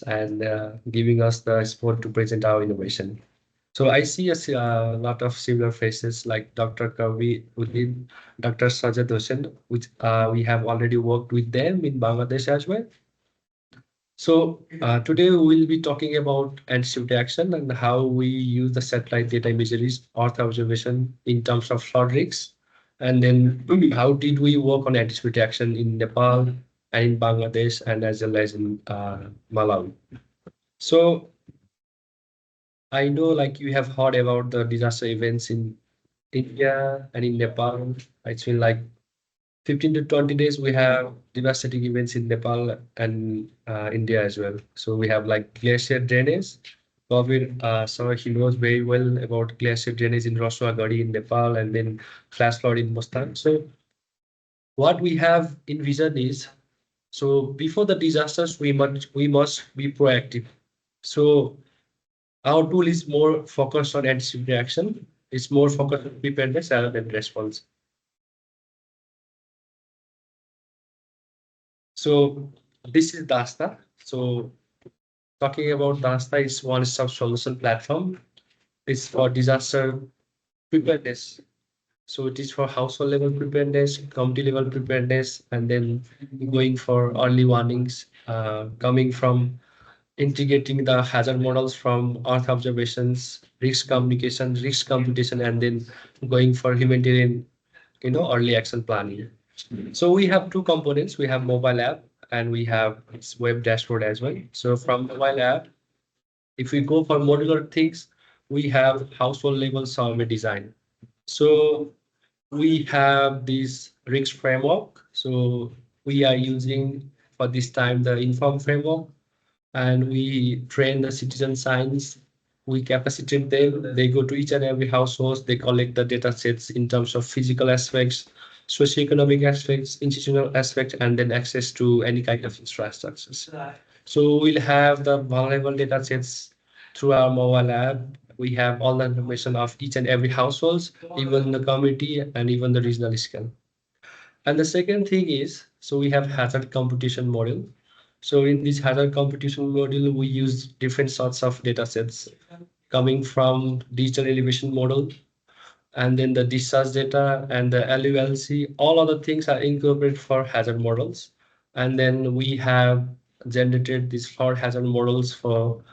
and giving us the spot to present our innovation. So I see a lot of similar faces like Dr. Kavi Udin, Dr. Sajad Hossain, which we have already worked with them in Bangladesh as well. So today we will be talking about anticipatory action and how we use the satellite data imageries, Earth observation in terms of flood risks, and then how did we work on anticipatory action in Nepal and in Bangladesh and as well as in Malawi. So I know like you have heard about the disaster events in India and in Nepal. It's been like 15 to 20 days we have devastating events in Nepal and India as well. So we have like glacier drainage. Covid, so he knows very well about glacier drainage in Roswagadi in Nepal and then flash flood in Mustang. So what we have envisioned is, so before the disasters, we must be proactive. So our tool is more focused on anticipatory action. It's more focused on preparedness rather than response. So this is DASTAA. So talking about DASTAA is one-stop solution platform. It's for disaster preparedness. So it is for household level preparedness, community level preparedness, and then going for early warnings, coming from integrating the hazard models from Earth observations, risk communication, risk computation, and then going for humanitarian, early action planning. So we have two components. We have mobile app and we have its web dashboard as well. So from mobile app, if we go for modular things, we have household level survey design. So we have this risk framework. So we are using for this time the inform framework, and we train the citizen science. We capacitate them. They go to each and every household. They collect the data sets in terms of physical aspects, socioeconomic aspects, institutional aspects, and then access to any kind of infrastructures. So we'll have the vulnerable data sets through our mobile app. We have all the information of each and every households, even the community and even the regional scale. And the second thing is, so we have hazard computation model. So in this hazard computation model, we use different sorts of data sets coming from digital elevation model, and then the discharge data and the LULC. All other things are incorporated for hazard models. And then we have generated these flood hazard models for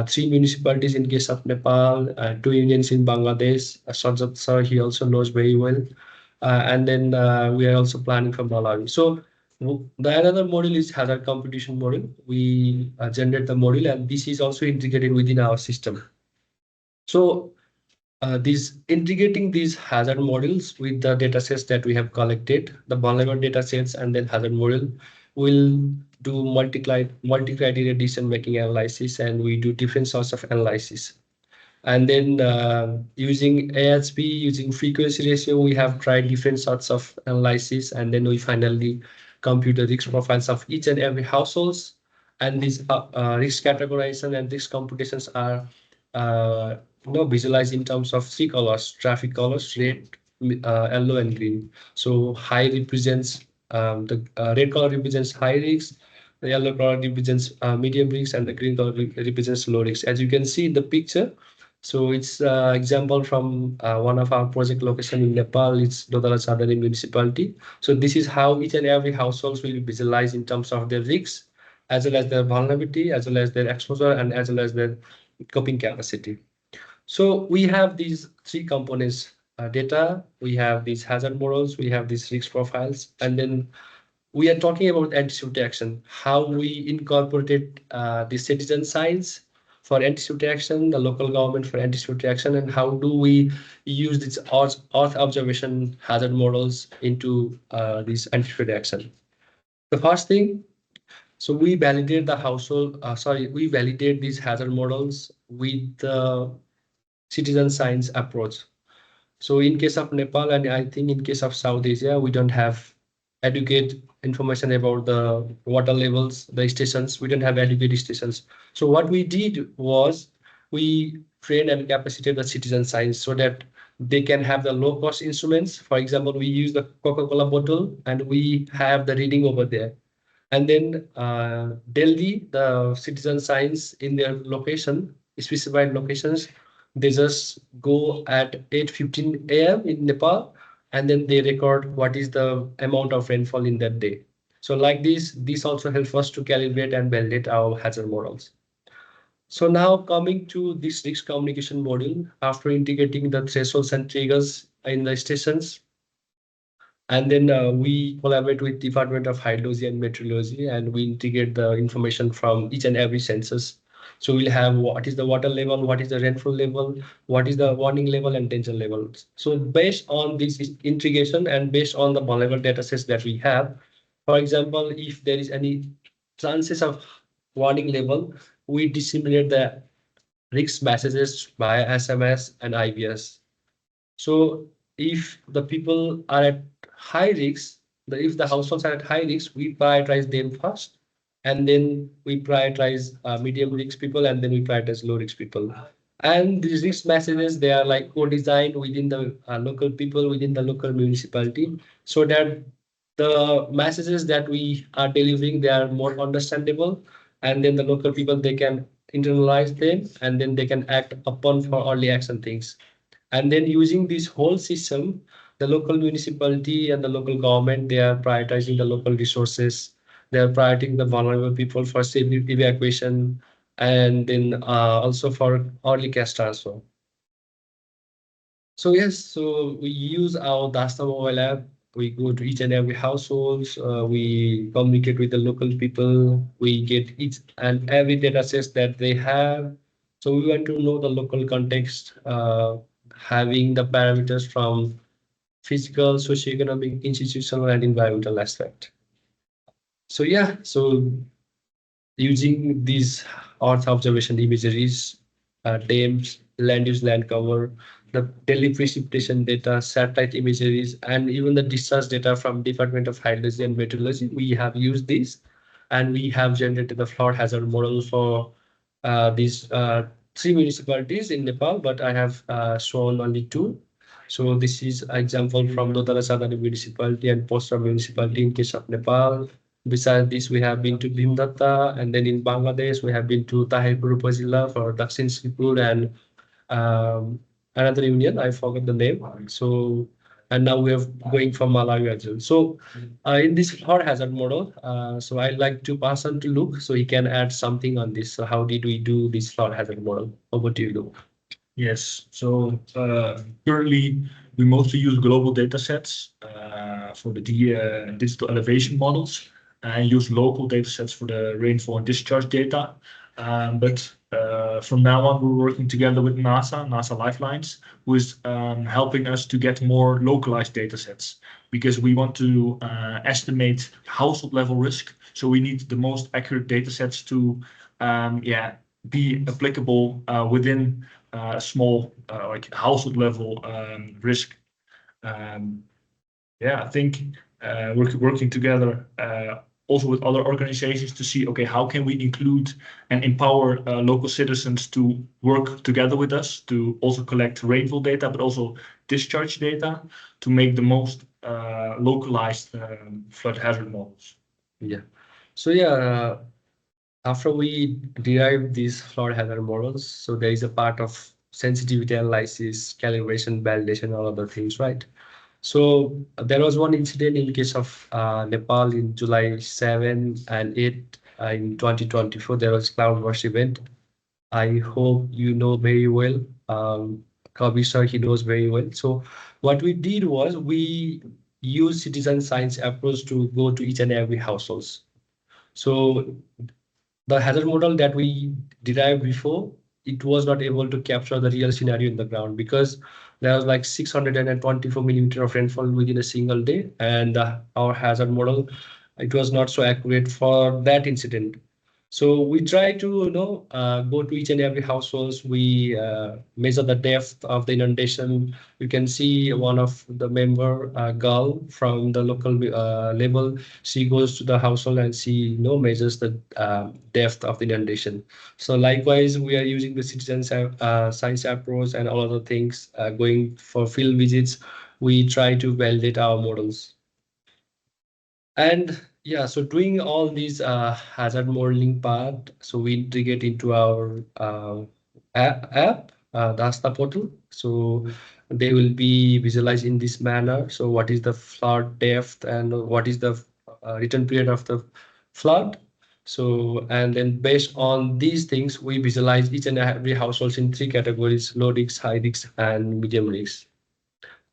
three municipalities in case of Nepal, two unions in Bangladesh. Sajjad sir, he also knows very well. And then we are also planning for Malawi. So the another model is hazard computation model. We generate the model, and this is also integrated within our system. So these integrating these hazard models with the data sets that we have collected, the vulnerable data sets, and then hazard model, will do multi-criteria decision-making analysis, and we do different sorts of analysis. And then using AHP, using frequency ratio, we have tried different sorts of analysis, and then we finally compute the risk profiles of each and every households. And these risk categorization and risk computations are visualized in terms of three colors: traffic colors, red, yellow, and green. So high represents the red color represents high risk, the yellow color represents medium risk, and the green color represents low risk. As you can see in the picture, so it's example from one of our project location in Nepal. It's Dodala Chadani municipality. So this is how each and every households will be visualized in terms of their risks, as well as their vulnerability, as well as their exposure, and as well as their coping capacity. So we have these three components: data, we have these hazard models, we have these risk profiles, and then we are talking about anticipatory action, how we incorporated the citizen science for anticipatory action, the local government for anticipatory action, and how do we use these earth observation hazard models into this anticipatory action. The first thing, so we validate the we validate these hazard models with the citizen science approach. So in case of Nepal, and I think in case of South Asia, we don't have adequate information about the water levels, the stations. We don't have adequate stations. So what we did was we trained and capacitated the citizen science so that they can have the low cost instruments. For example, we use the Coca-Cola bottle and we have the reading over there. And then Delhi, the citizen science in their location, specified locations, they just go at 8:15 a.m. in Nepal, and then they record what is the amount of rainfall in that day. So like this also helps us to calibrate and validate our hazard models. So now coming to this risk communication module, after integrating the thresholds and triggers in the stations, and then we collaborate with Department of Hydrology and Meteorology, and we integrate the information from each and every census. So we'll have what is the water level, what is the rainfall level, what is the warning level and danger levels. So based on this integration and based on the vulnerable data sets that we have, for example, if there is any chances of warning level, we disseminate the risk messages via SMS and IVS. So if the people are at high risk, if the households are at high risk, we prioritize them first, and then we prioritize medium risk people, and then we prioritize low risk people. And these risk messages, they are like co-designed within the local people, within the local municipality, so that the messages that we are delivering, they are more understandable, and then the local people, they can internalize them, and then they can act upon for early action things. And then using this whole system, the local municipality and the local government, they are prioritizing the local resources. They are prioritizing the vulnerable people for safe evacuation, and then also for early cash transfer. So yes, so we use our DASTAA mobile app. We go to each and every household. We communicate with the local people. We get each and every data set that they have. So we want to know the local context, having the parameters from physical, socioeconomic, institutional, and environmental aspect. So yeah, so using these Earth observation imageries, dams, land use, land cover, the daily precipitation data, satellite imageries, and even the discharge data from Department of Hydrology and Meteorology, we have used these, and we have generated the flood hazard model for these three municipalities in Nepal, but I have shown only two. So this is an example from Dodala Sadani municipality and Postra municipality in case of Nepal. Besides this, we have been to Bhimdatta, and then in Bangladesh, we have been to Tahirpur Upazila for Dakshin Sripur, and another union, I forgot the name. So, and now we are going for Malawi as well. So, in this flood hazard model, so I like to pass on to Luke, so he can add something on this. So, how did we do this flood hazard model? Over to you, Luke. Yes. So currently, we mostly use global data sets for the digital elevation models, and use local data sets for the rainfall and discharge data. But from now on, we're working together with NASA Lifelines, who is helping us to get more localized data sets, because we want to estimate household level risk. So we need the most accurate data sets to be applicable within small like household level risk. I think we're working together also with other organizations to see, okay, how can we include and empower local citizens to work together with us to also collect rainfall data, but also discharge data to make the most localized flood hazard models. Yeah. So yeah, after we derive these flood hazard models, so there is a part of sensitivity analysis, calibration, validation, all other things, right? So there was one incident in case of Nepal in July 7 and 8 in 2024. There was cloudburst event. I hope you know very well. Kavi sir, he knows very well. So what we did was we used citizen science approach to go to each and every households. So the hazard model that we derived before, it was not able to capture the real scenario in the ground, because there was like 624 millimeter of rainfall within a single day, and our hazard model, it was not so accurate for that incident. So we try to go to each and every households. We measure the depth of the inundation. You can see one of the member girl from the local level. She goes to the household and she measures the depth of the inundation. So likewise, we are using the citizen science approach and all other things. Going for field visits, we try to validate our models. And Yeah, so doing all these hazard modeling part, so we integrate into our app, DASTAA portal. So they will be visualized in this manner. So what is the flood depth and what is the return period of the flood? So, and then based on these things, we visualize each and every household in three categories: low risk, high risk, and medium risk.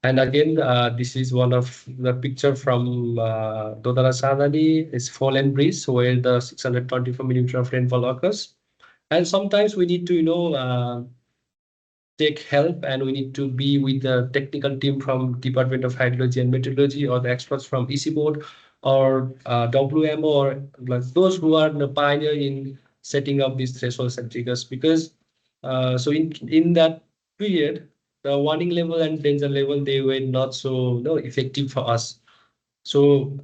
And again, this is one of the picture from Dodara Sadani. It's Fallen Bridge, where the 624 millimeter of rainfall occurs. And sometimes we need to, take help, and we need to be with the technical team from Department of Hydrology and Meteorology, or the experts from EC board, or WMO, or like those who are the pioneer in setting up these thresholds and triggers. Because so in that period, the warning level and danger level, they were not so effective for us. So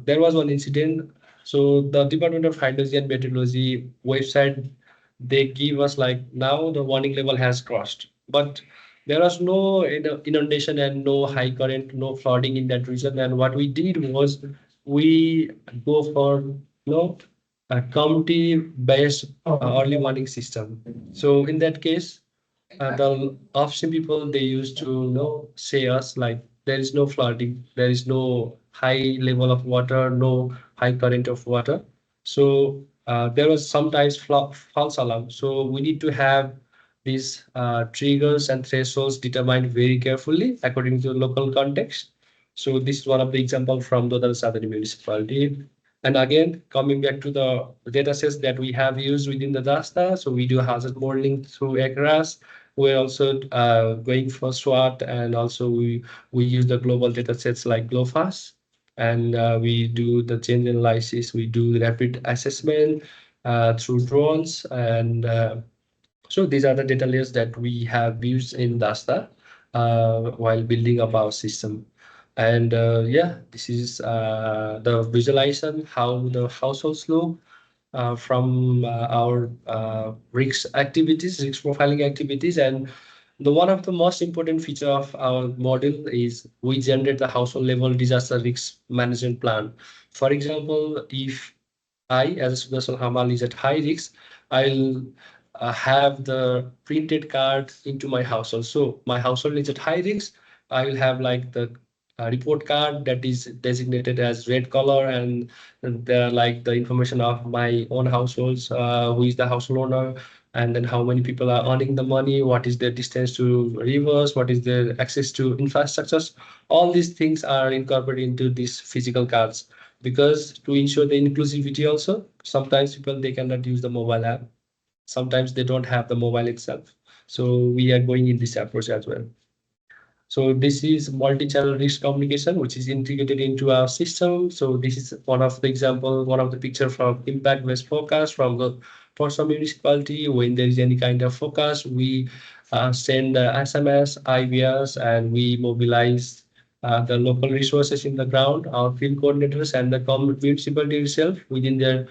there was one incident. So the Department of Hydrology and Meteorology website, they give us like now the warning level has crossed, but there was no inundation and no high current, no flooding in that region. And what we did was we go for a county-based early warning system. So in that case, the offstream people, they used to say us like there is no flooding, there is no high level of water, no high current of water. So there was sometimes false alarm. So we need to have these triggers and thresholds determined very carefully according to the local context. So this is one of the example from the Southern municipality. And again, coming back to the data sets that we have used within the DASTA, so we do hazard modeling through ACRAS. We're also going for SWOT, and also we use the global data sets like GLOFAS, and we do the change analysis, we do rapid assessment through drones, and so these are the data layers that we have used in DASTA while building up our system. And yeah, this is the visualization, how the households look from our risk profiling activities. And the one of the most important feature of our model is we generate the household level disaster risk management plan. For example, if I, as a Sudarshan Hamal, is at high risk, I'll have the printed card into my household. So my household is at high risk. I will have like the report card that is designated as red color, and there are like the information of my own households, who is the household owner, and then how many people are earning the money, what is their distance to rivers, what is their access to infrastructures. All these things are incorporated into these physical cards, because to ensure the inclusivity also, sometimes people they cannot use the mobile app, sometimes they don't have the mobile itself. So we are going in this approach as well. So this is multi-channel risk communication, which is integrated into our system. So this is one of the example, one of the picture from impact-based forecast from the for some municipality. When there is any kind of forecast, we send SMS, IVRs, and we mobilize the local resources in the ground, our field coordinators and the municipality itself within their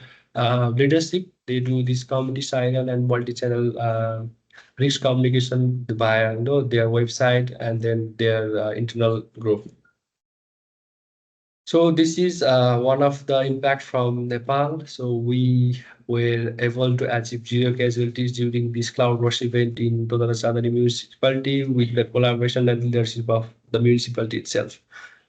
leadership. They do this community signal and multi-channel risk communication via their website and then their internal group. So this is one of the impact from Nepal. So we were able to achieve zero casualties during this cloudburst event in Todara Sadani municipality with the collaboration and leadership of the municipality itself.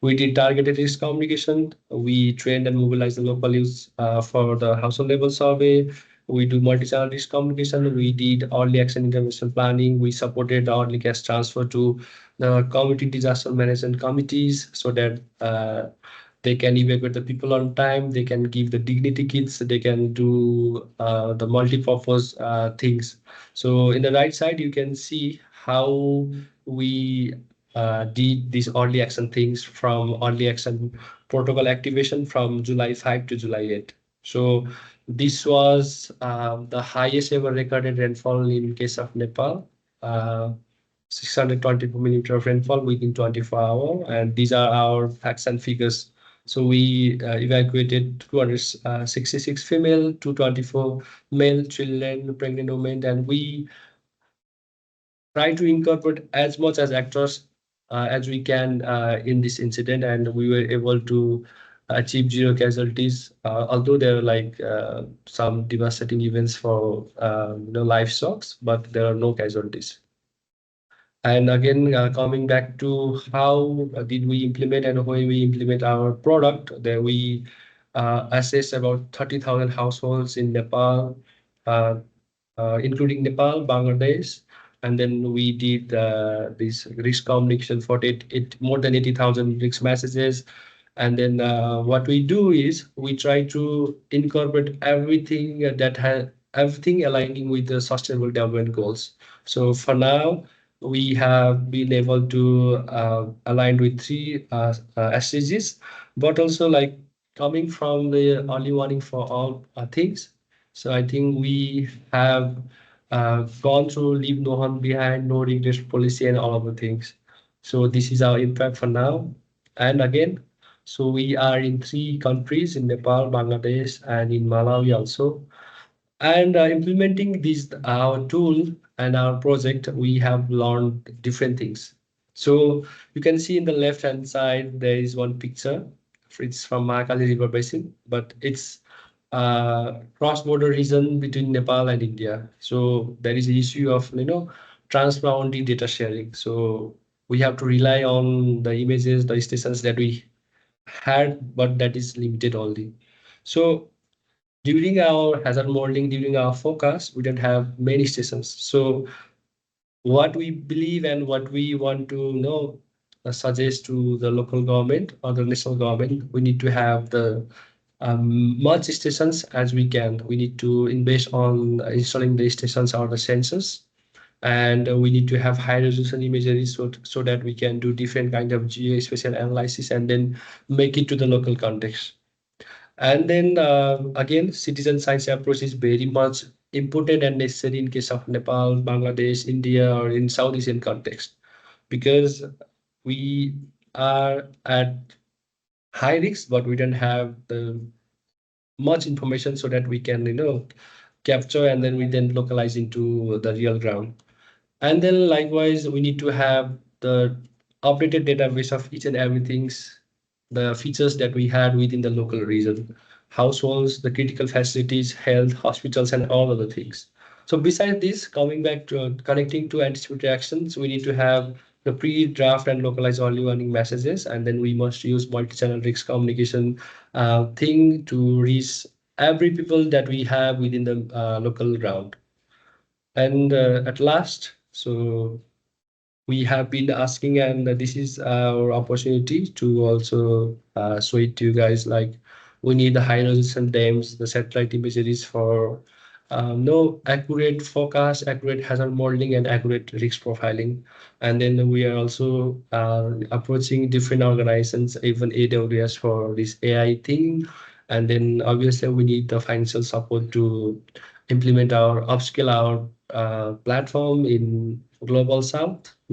We did targeted risk communication. We trained and mobilized the local youth for the household level survey. We do multi-channel risk communication. We did early action intervention planning. We supported the early cash transfer to the community disaster management committees so that they can evacuate the people on time, they can give the dignity kits, they can do the multi-purpose things. So in the right side, you can see how we did these early action things from early action protocol activation from July 5 to July 8. So this was the highest ever recorded rainfall in case of Nepal. 624 millimeter of rainfall within 24 hours, and these are our facts and figures. So we evacuated 266 female, 224 male children, pregnant women, and we try to incorporate as much as actors as we can in this incident, and we were able to achieve zero casualties, although there are like some devastating events for livestock, but there are no casualties. And again, coming back to how did we implement and when we implement our product, there we assess about 30,000 households in Nepal, uh, including Nepal, Bangladesh, and then we did this risk communication for more than 80,000 risk messages. And then what we do is we try to incorporate everything that has everything aligning with the sustainable development goals. So for now, we have been able to align with three SDGs, but also like coming from the early warning for all things. So I think we have gone through leave no harm behind, no regrets policy, and all of the things. So this is our impact for now. And again, so we are in three countries in Nepal, Bangladesh, and in Malawi also. And implementing this our tool and our project, we have learned different things. So you can see in the left hand side there is one picture. It's from Mahakali River Basin, but it's cross-border region between Nepal and India. So there is an issue of transboundary data sharing. So we have to rely on the images, the stations that we had, but that is limited only. So during our hazard modeling, during our forecast, we don't have many stations. So what we believe and what we want to suggest to the local government or the national government, we need to have the much stations as we can. We need to invest on installing the stations or the sensors, and we need to have high resolution imagery so that we can do different kind of geospatial analysis and then make it to the local context. And then again, citizen science approach is very much important and necessary in case of Nepal, Bangladesh, India, or in South Asian context, because we are at high risk, but we don't have the much information so that we can capture and then we then localize into the real ground. And then likewise, we need to have the updated database of each and everything's the features that we had within the local region, households, the critical facilities, health, hospitals, and all other things. So besides this, coming back to connecting to anticipatory actions, we need to have the pre-draft and localized early warning messages, and then we must use multi-channel risk communication thing to reach every people that we have within the local ground. And at last, so we have been asking, and this is our opportunity to also show it to you guys. Like, we need the high resolution dams, the satellite imageries for no accurate forecast, accurate hazard modeling, and accurate risk profiling. And then we are also approaching different organizations, even AWS for this AI thing. And then obviously we need the financial support to implement our upscale our platform in global south.